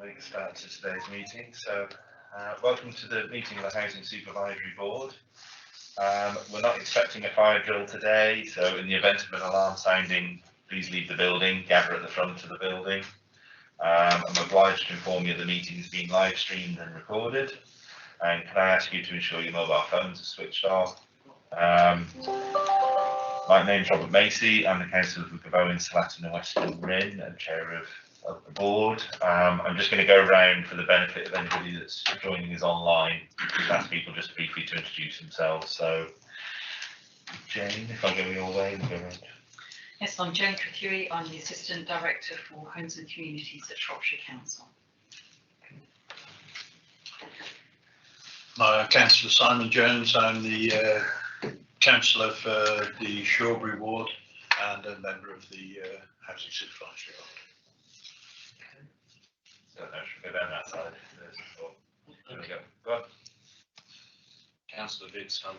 make a start to today's meeting. So, welcome to the meeting of the Housing Supervisory Board. We're not expecting a fire drill today, so in the event of an alarm sounding, please leave the building, gather at the front of the building. I'm obliged to inform you the meeting is being live streamed and recorded. And can I ask you to ensure your mobile phones are switched off? My name's Robert Macy. I'm the Councillor for Bowen, Slaton and Western Rin and Chair of the board. I'm just going to go around for the benefit of anybody that's joining us online. Just ask people just briefly to introduce themselves. So, Jane, if I go your way, we'll go around. Yes, I'm Jane Cuthuey. I'm the Assistant Director for Homes and Communities at Shropshire Council. Councillor Simon Jones. I'm the Councillor for the Shawbury Ward and a member of the Housing Supervisory Board. So I should go down that side. There we go. Go on. Councillor Dixon,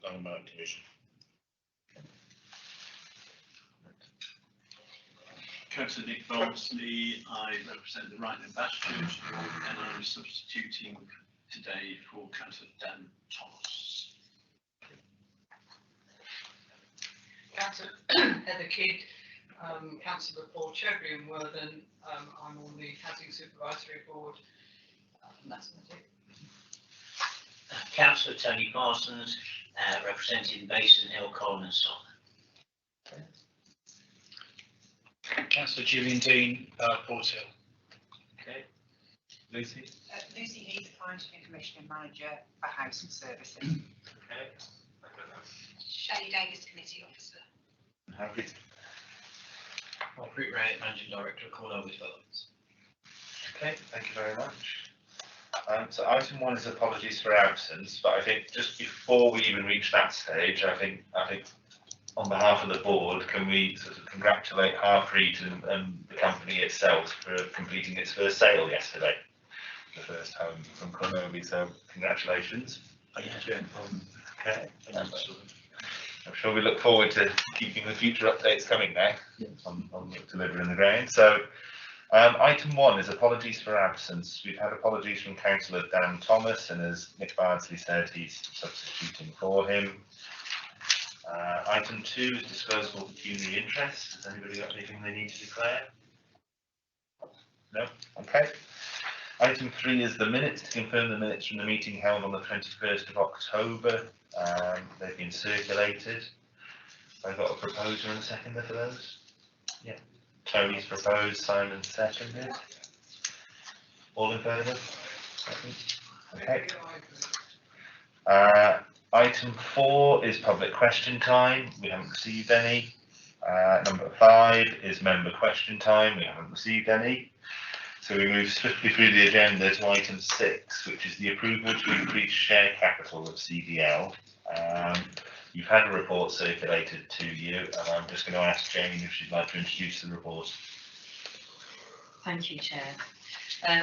Longmont Division. Councillor Nick Bolsley, I represent the Right Ambassadors and I'm substituting today for Councillor Dan Thomas. Councillor Heather Kidd, Councillor for Chowbury and Worthing. I'm on the Housing Supervisory Board. And that's it. Councillor Tony Parsons, representing Basin Hill, Colne and Solomon. Councillor Julian Dean, Port Hill. Okay. Lucy? Lucy Heath, Client Information Manager for Housing Services. Okay. Shelley Davis, Committee Officer. Harry? Margaret Ray, Managing Director of Cornwall Developments. Okay, thank you very much. So item 1 is apologies for absence, but I think just before we even reach that stage, I think on behalf of the board, can we sort of congratulate Harpreet and the company itself for completing its first sale yesterday, the first home from Cornwall. So congratulations. Thank you, Jane. Okay. I'm sure we look forward to keeping the future updates coming now on delivering the ground. So item 1 is apologies for absence. We've had apologies from Councillor Dan Thomas, and as Nick Bardsley said, he's substituting for him. Item 2 is disposable pecuniary interest. Has anybody got anything they need to declare? No? Okay. Item 3 is the minutes, to confirm the minutes from the meeting held on the 21st of October. They've been circulated. I've got a proposer and a seconder for those. Yeah. Tony's proposed, Simon seconded. All in favour? Okay. Item 4 is public question time. We haven't received any. Number 5 is member question time. We haven't received any. So we move swiftly through the agenda to item 6, which is the approval to increase share capital of CDL. You've had a report circulated to you, and I'm just going to ask Jane if she'd like to introduce the report. Thank you, Chair.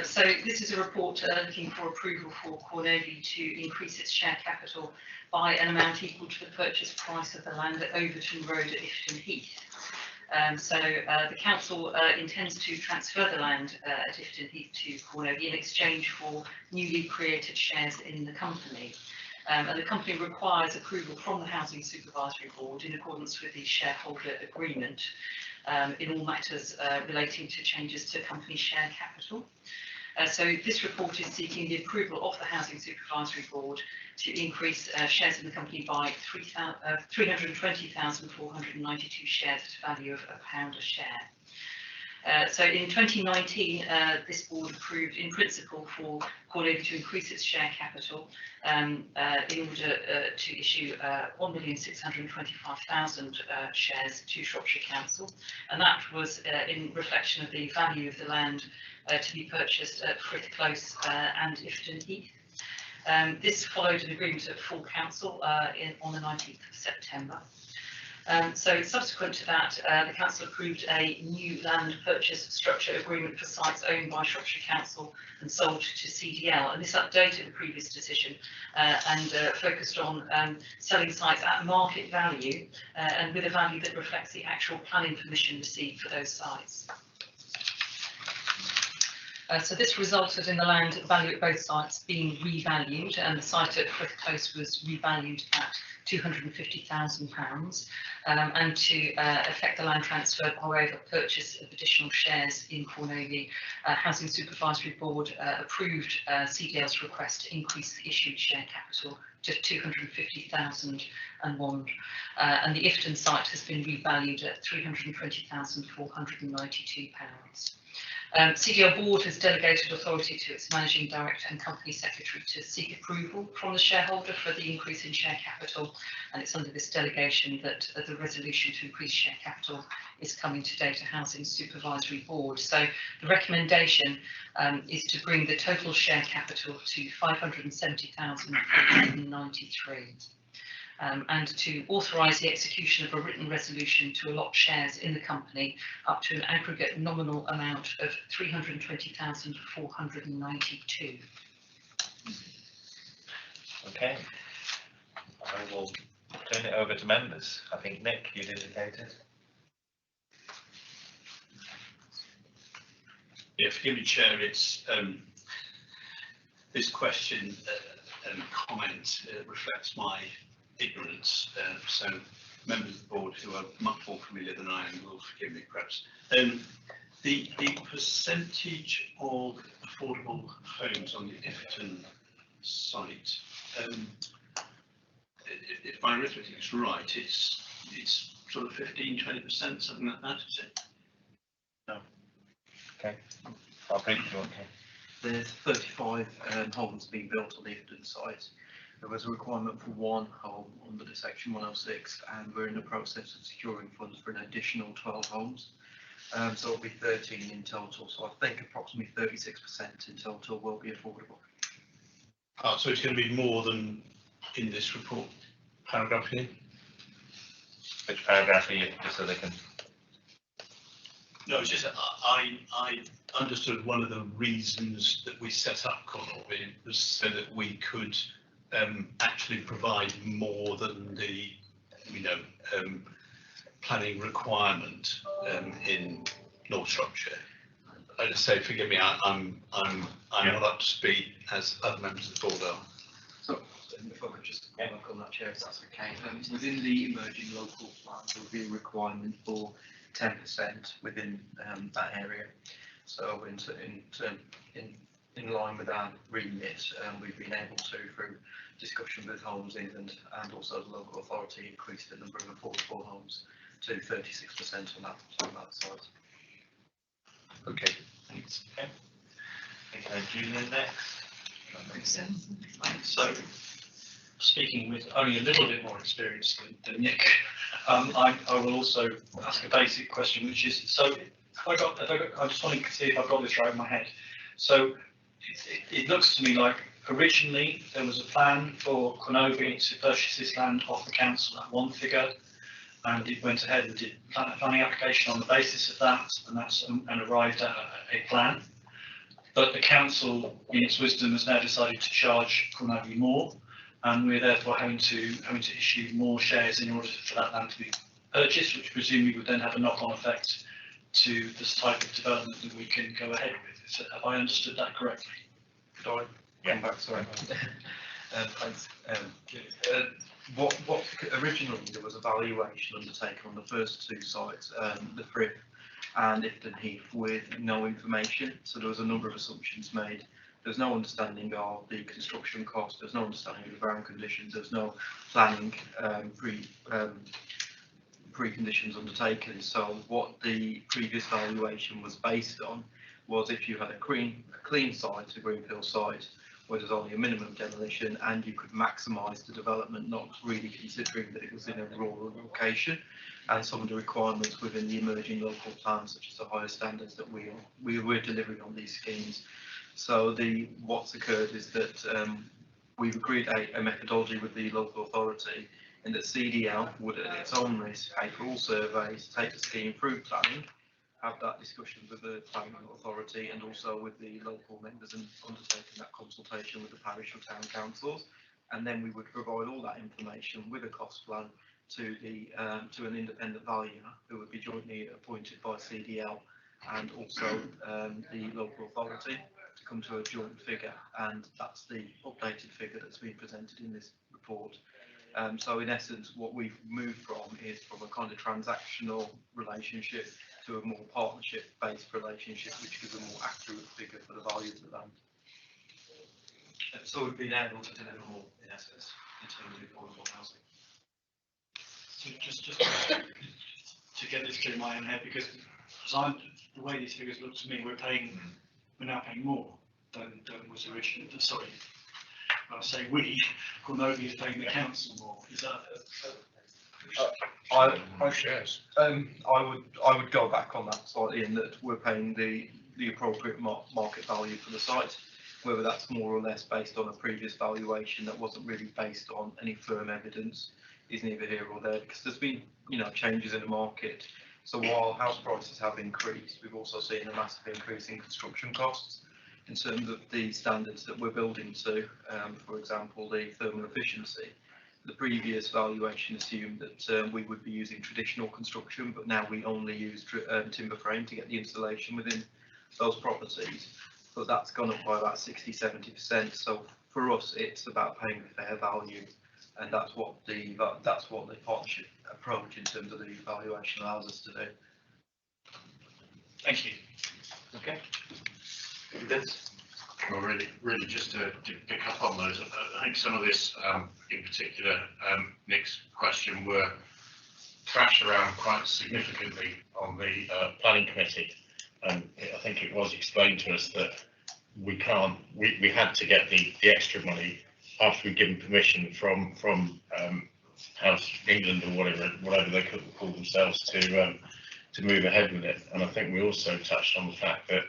So this is a report looking for approval for Cornwall to increase its share capital by an amount equal to the purchase price of the land at Overton Road at Ifton Heath. The council intends to transfer the land at Ifton Heath to Cornwall in exchange for newly created shares in the company. And the company requires approval from the Housing Supervisory Board in accordance with the shareholder agreement in all matters relating to changes to company share capital. So this report is seeking the approval of the Housing Supervisory Board to increase shares in the company by 320,492 shares at a value of £1 a share. So in 2019, this board approved in principle for Cornwall to increase its share capital in order to issue 1,625,000 shares to Shropshire Council, and that was in reflection of the value of the land to be purchased at Frith Close and Ifton Heath. This followed an agreement at full council on the 19th of September. So subsequent to that, the council approved a new land purchase structure agreement for sites owned by Shropshire Council and sold to CDL, and this updated the previous decision and focused on selling sites at market value and with a value that reflects the actual planning permission received for those sites. So this resulted in the land value at both sites being revalued, and the site at Frith Close was revalued at £250,000, and to effect the land transfer by way of a purchase of additional shares in Cornovy, Housing Supervisory Board approved CDL's request to increase the issued share capital to 250,001, and the Ifton site has been revalued at £320,492. CDL Board has delegated authority to its Managing Director and Company Secretary to seek approval from the shareholder for the increase in share capital, and it's under this delegation that the resolution to increase share capital is coming today to Housing Supervisory Board. So the recommendation is to bring the total share capital to 570,493. And to authorise the execution of a written resolution to allot shares in the company up to an aggregate nominal amount of 320,492. Okay, I will turn it over to members. I think Nick, you'd indicated. Yeah, forgive me, Chair, it's this question and comment reflects my ignorance, so members of the board who are much more familiar than I am will forgive me perhaps. The percentage of affordable homes on the Ifton site, if my arithmetic is right, it's sort of 15–20%, something like that, is it? No. Okay, I'll bring you on. There's 35 homes being built on the Ifton site. There was a requirement for one home under the Section 106, and we're in the process of securing funds for an additional 12 homes. So it'll be 13 in total. So I think approximately 36% in total will be affordable. Oh, so it's going to be more than in this report paragraph here? Which paragraph are you, just so they can... No, it's just I understood one of the reasons that we set up Cornovy was so that we could actually provide more than the planning requirement in North Shropshire. I just say, forgive me, I'm not up to speed as other members of the board are. So if I could just come back on that, Chair, if that's okay. Within the emerging local plan, there will be a requirement for 10% within that area. So in line with our remit, we've been able to, through discussion with Homes England and also the local authority, increase the number of affordable homes to 36% on that site. Okay, thanks. Okay, Julian next. So, speaking with only a little bit more experience than Nick, I will also ask a basic question, which is, so I just want to see if I've got this right in my head. So it looks to me like originally there was a plan for Cornovy to purchase this land off the council at one figure, and it went ahead and did a planning application on the basis of that, and arrived at a plan. But the council, in its wisdom, has now decided to charge Cornovy more, and we're therefore having to issue more shares in order for that land to be purchased, which presumably would then have a knock-on effect to this type of development that we can go ahead with. Have I understood that correctly? Could I come back? Sorry. Thanks. What originally there was a valuation undertaken on the first two sites, the Frith and Ifton Heath, with no information. So there was a number of assumptions made. There's no understanding of the construction cost. There's no understanding of the ground conditions. There's no planning preconditions undertaken. So what the previous valuation was based on was if you had a clean site, a greenfield site, where there's only a minimum demolition and you could maximise the development, not really considering that it was in a rural location, and some of the requirements within the emerging local plan, such as the higher standards that we were delivering on these schemes. So what's occurred is that we've agreed a methodology with the local authority, and that CDL would at its own risk pay for all surveys, take the scheme through planning, have that discussion with the planning authority and also with the local members, and undertaking that consultation with the parish or town councils, and then we would provide all that information with a cost plan to an independent valuer who would be jointly appointed by CDL and also the local authority to come to a joint figure, and that's the updated figure that's been presented in this report. So in essence, what we've moved from is from a kind of transactional relationship to a more partnership-based relationship, which gives a more accurate figure for the value of the land. So we've been able to deliver more, in essence, in terms of affordable housing. So just to get this clear in my own head, because the way these figures look to me, we're now paying more than was originally. Sorry, when I say we, Cornovia is paying the council more. Is that? I would go back on that slightly in that we're paying the appropriate market value for the site, whether that's more or less based on a previous valuation that wasn't really based on any firm evidence is neither here or there, because there's been changes in the market. So while house prices have increased, we've also seen a massive increase in construction costs in terms of the standards that we're building to. For example, the thermal efficiency. The previous valuation assumed that we would be using traditional construction, but now we only use timber frame to get the insulation within those properties. But that's gone up by about 60–70%. So for us, it's about paying a fair value, and that's what the partnership approach in terms of the valuation allows us to do. Thank you. Okay. Well, really, just to pick up on those, I think some of this, in particular, Nick's question, were thrashed around quite significantly on the planning committee, and I think it was explained to us that we had to get the extra money after we'd given permission from House England or whatever they could call themselves to move ahead with it. And I think we also touched on the fact that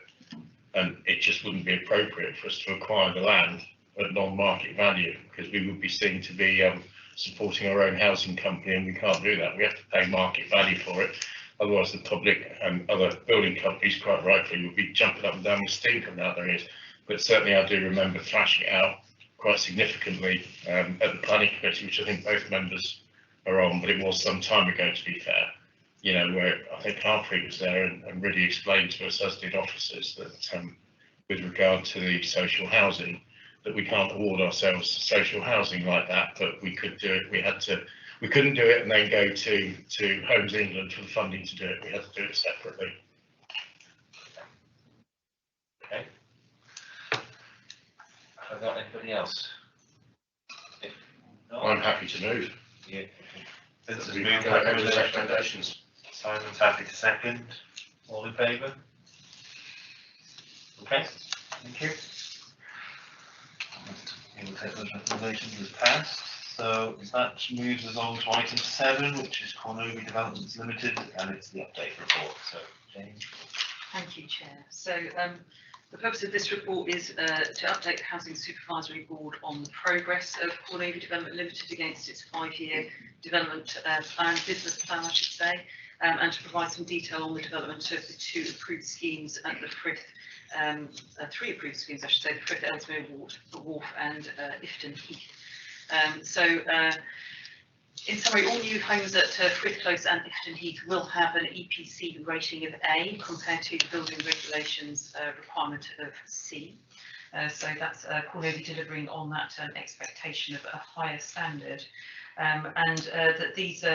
it just wouldn't be appropriate for us to acquire the land at non-market value, because we would be seen to be supporting our own housing company, and we can't do that. We have to pay market value for it. Otherwise, the public and other building companies, quite rightly, would be jumping up and down with steam coming out their ears. But certainly, I do remember thrashing it out quite significantly at the planning committee, which I think both members are on, but it was some time ago, to be fair. Where I think Harpreet was there and really explained to us, as did officers, that with regard to the social housing, that we can't award ourselves social housing like that, but we could do it. We couldn't do it and then go to Homes England for the funding to do it. We had to do it separately. Okay. Have got anybody else? If not, I'm happy to move. Yeah. So we go ahead with the recommendations. Simon's happy to second. All in favour? Okay, thank you. We'll take those recommendations as passed. So that moves us on to item 7, which is Cornovia Developments Limited, and it's the update report. So, Jane. Thank you, Chair. So the purpose of this report is to update the Housing Supervisory Board on the progress of Cornovia Development Limited against its 5-year development business plan, I should say, and to provide some detail on the development of the 2 approved schemes at the Frith, 3 approved schemes, I should say, the Frith, Ellesmere Wharf and Ifton Heath. In summary, all new homes at Frith Close and Ifton Heath will have an EPC rating of A compared to the building regulations requirement of C. So that's Cornovia delivering on that expectation of a higher standard. That these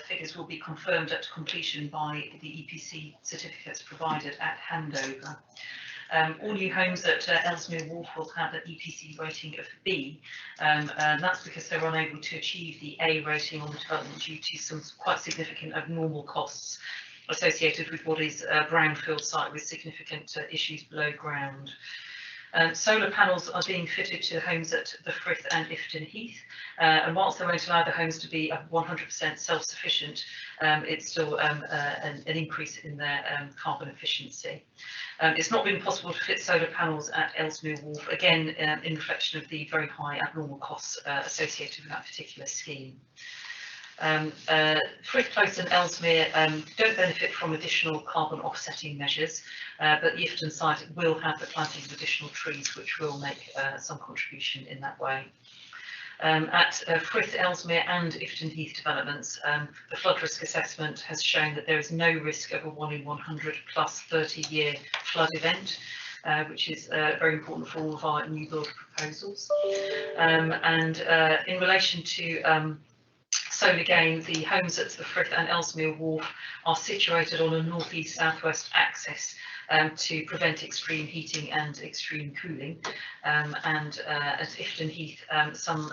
figures will be confirmed at completion by the EPC certificates provided at handover. All new homes at Ellesmere Wharf will have an EPC rating of B, and that's because they're unable to achieve the A rating on the development due to some quite significant abnormal costs associated with what is a brownfield site with significant issues below ground. Solar panels are being fitted to homes at the Frith and Ifton Heath, and whilst they won't allow the homes to be 100% self-sufficient, it's still an increase in their carbon efficiency. It's not been possible to fit solar panels at Ellesmere Wharf, again in reflection of the very high abnormal costs associated with that particular scheme. Frith Close and Ellesmere don't benefit from additional carbon offsetting measures, but the Ifton site will have the planting of additional trees, which will make some contribution in that way. At Frith, Ellesmere and Ifton Heath developments, the flood risk assessment has shown that there is no risk of a 1 in 100 plus 30-year flood event, which is very important for all of our new build proposals. In relation to solar gain, the homes at the Frith and Ellesmere Wharf are situated on a north-east south-west axis to prevent extreme heating and extreme cooling. At Ifton Heath, some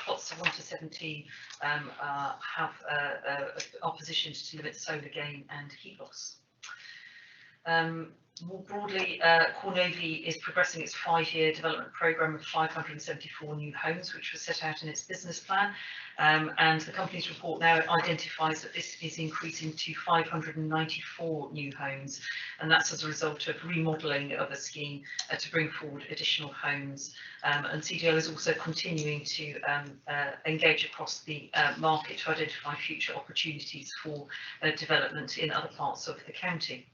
plots of 1 to 17 are positioned to limit solar gain and heat loss. More broadly, Cornovy is progressing its 5-year development programme of 574 new homes, which was set out in its business plan. And the company's report now identifies that this is increasing to 594 new homes, and that's as a result of remodelling of the scheme to bring forward additional homes. And CDL is also continuing to engage across the market to identify future opportunities for development in other parts of the county.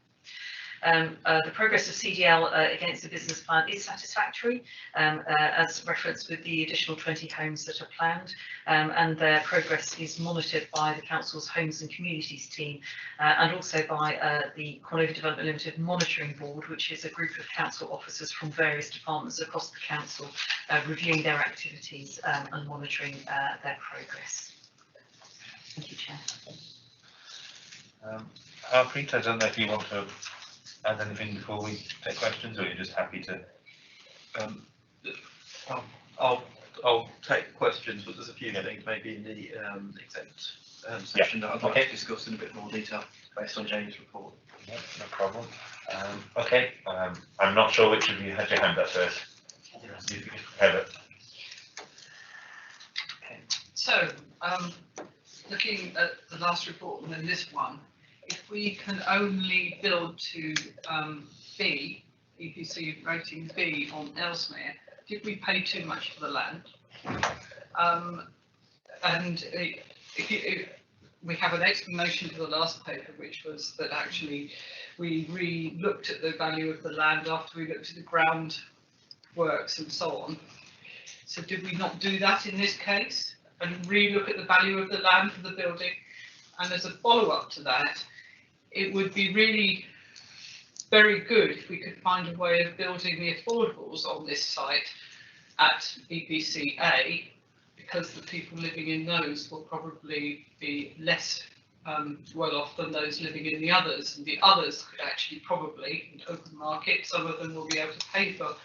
The progress of CDL against the business plan is satisfactory, as referenced with the additional 20 homes that are planned, and their progress is monitored by the Council's Homes and Communities team, and also by the Cornovy Development Limited Monitoring Board, which is a group of council officers from various departments across the council, reviewing their activities and monitoring their progress. Thank you, Chair. Harpreet, I don't know if you want to add anything before we take questions, or you're just happy to? I'll take questions, but there's a few things maybe in the exempt section that I'd like to discuss in a bit more detail based on James' report. Yeah, no problem. Okay, I'm not sure which of you had your hand up first. Heather. So, looking at the last report and then this one, if we can only build to B, EPC rating B on Ellesmere, did we pay too much for the land? We have an explanation for the last paper, which was that actually we re-looked at the value of the land after we looked at the ground works and so on. So did we not do that in this case and re-look at the value of the land for the building? And as a follow-up to that, it would be really very good if we could find a way of building the affordables on this site at EPC A, because the people living in those will probably be less well off than those living in the others, and the others could actually probably, in open market, some of them will be able to pay for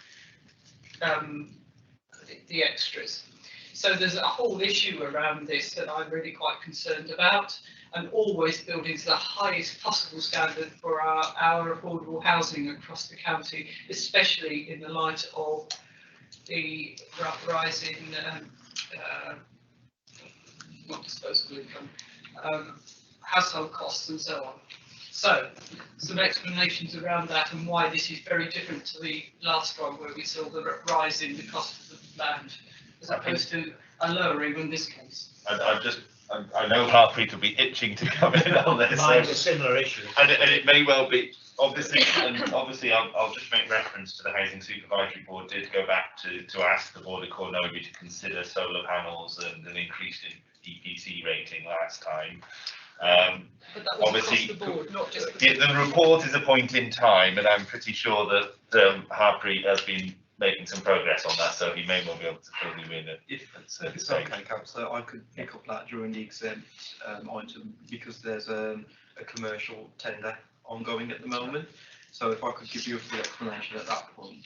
the extras. So there's a whole issue around this that I'm really quite concerned about, and always building to the highest possible standard for our affordable housing across the county, especially in the light of the rising not disposable income, household costs and so on. So some explanations around that and why this is very different to the last one where we saw the rise in the cost of the land as opposed to a lowering in this case. I know Harpreet will be itching to come in on this. Mine's a similar issue. And it may well be, obviously, I'll just make reference to the Housing Supervisory Board did go back to ask the Board of Cornovy to consider solar panels and an increase in EPC rating last time. But that was obviously, across the board, not just the report is a point in time, and I'm pretty sure that Harpreet has been making some progress on that, so he may well be able to fill you in If it's okay, Councillor, I could pick up that during the exempt item, because there's a commercial tender ongoing at the moment. So if I could give you a full explanation at that point,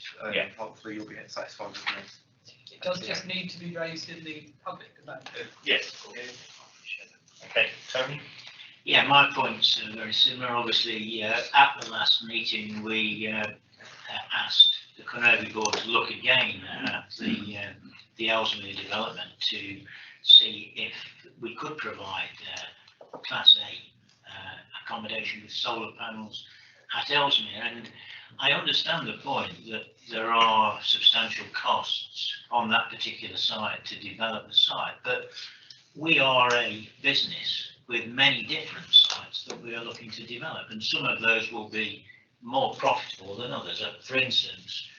hopefully you'll be satisfied with me. It does just need to be raised in the public domain. Yes. Okay, Tony? Yeah, my points are very similar. Obviously, at the last meeting, we asked the Cornovy board to look again at the Ellesmere development to see if we could provide Class A accommodation with solar panels at Ellesmere. And I understand the point that there are substantial costs on that particular site to develop the site, but we are a business with many different sites that we are looking to develop, and some of those will be more profitable than others. For instance,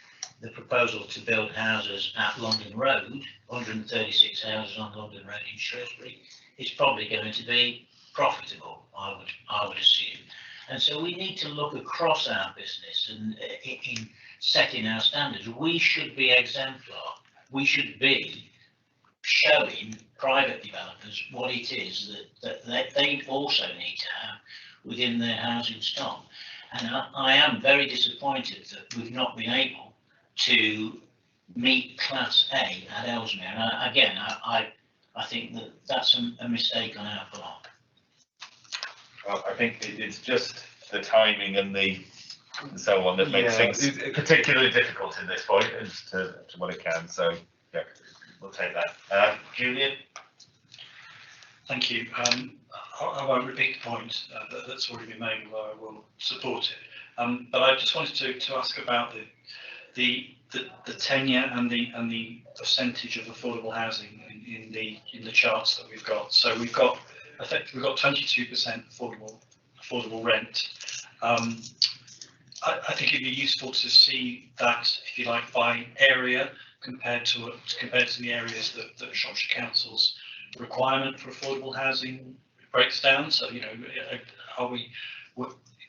the proposal to build houses at London Road, 136 houses on London Road in Shrewsbury, is probably going to be profitable, I would assume. And so we need to look across our business and in setting our standards. We should be exemplar. We should be showing private developers what it is that they also need to have within their housing stock. And I am very disappointed that we've not been able to meet Class A at Ellesmere. And again, I think that that's a mistake on our part. Well, I think it's just the timing and so on that makes things particularly difficult in this point as to what it can. So yeah, we'll take that. Julian? Thank you. I won't repeat the point that's already been made, although I will support it. But I just wanted to ask about the tenure and the percentage of affordable housing in the charts that we've got. So we've got 22% affordable rent. I think it'd be useful to see that, if you like, by area compared to the areas that Shropshire Council's requirement for affordable housing breaks down. So, you know, are we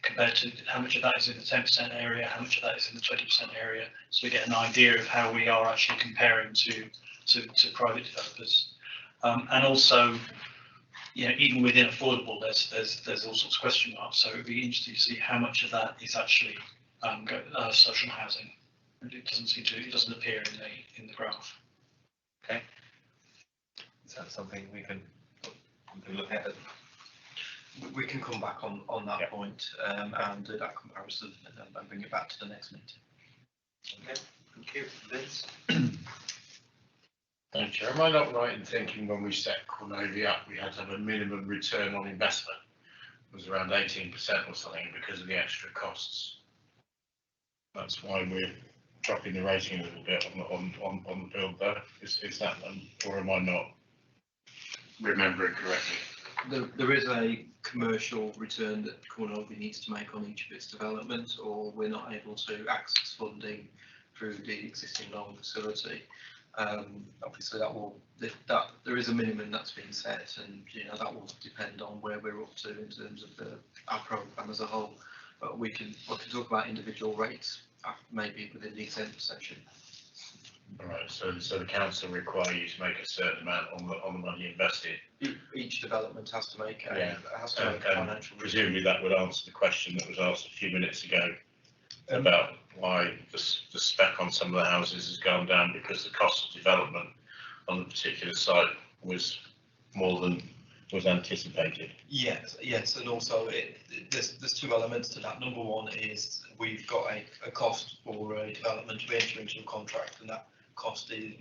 compared to how much of that is in the 10% area, how much of that is in the 20% area, so we get an idea of how we are actually comparing to private developers. And also, you know, even within affordable, there's all sorts of question marks. So it'd be interesting to see how much of that is actually social housing. And it doesn't appear in the graph. Okay. Is that something we can look at? We can come back on that Yeah. point and do that comparison and bring it back to the next meeting. Okay, thank you. Vince? Thank you. Am I not right in thinking when we set Cornelia up, we had to have a minimum return on investment? It was around 18% or something because of the extra costs. That's why we're dropping the rating a little bit on the build there. Is that, or am I not remembering correctly? There is a commercial return that Cornwall needs to make on each of its developments, or we're not able to access funding through the existing loan facility. Obviously, there is a minimum that's been set, and that will depend on where we're up to in terms of our programme as a whole. But we can talk about individual rates maybe within the exempt section. All right, so the council require you to make a certain amount on the money invested. Each development has to make a financial. Presumably that would answer the question that was asked a few minutes ago about why the spec on some of the houses has gone down, because the cost of development on the particular site was more than was anticipated. Yes, and also there's two elements to that. Number one is we've got a cost for a development to enter into a contract, and that cost is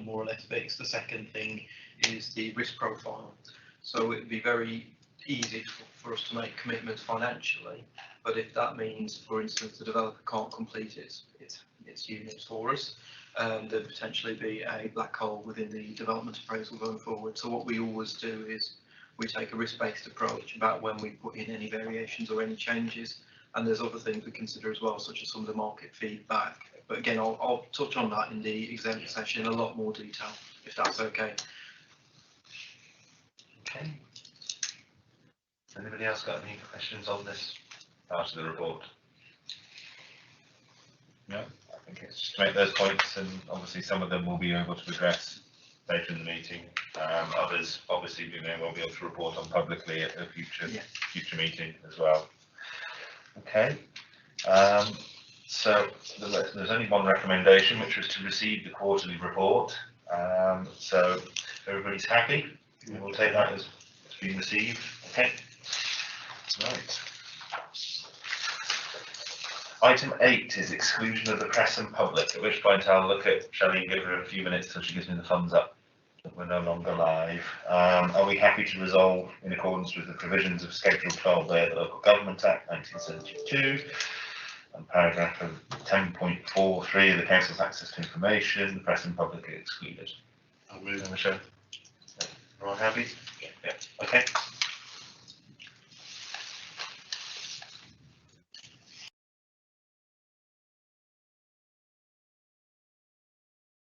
more or less fixed. The second thing is the risk profile. So it'd be very easy for us to make commitments financially, but if that means, for instance, the developer can't complete its units for us, there'd potentially be a black hole within the development appraisal going forward. So what we always do is we take a risk-based approach about when we put in any variations or any changes, and there's other things we consider as well, such as some of the market feedback. But again, I'll touch on that in the exempt session in a lot more detail, if that's okay. Okay. Has anybody else got any questions on this part of the report? No, I think it's just to make those points, and obviously some of them we'll be able to address later in the meeting. Others, obviously, we may well be able to report on publicly at a future meeting as well. Okay. So there's only one recommendation, which was to receive the quarterly report. So if everybody's happy, we'll take that as being received. Okay. Right. Item 8 is exclusion of the press and public, at which point I'll look at Shelley and give her a few minutes till she gives me the thumbs up that we're no longer live. Are we happy to resolve in accordance with the provisions of Schedule 12A of the Local Government Act 1972 and paragraph of 10.43 of the Council's Access to Information, the press and public are excluded? I'll move. Michelle? Everyone happy? Yeah. Okay.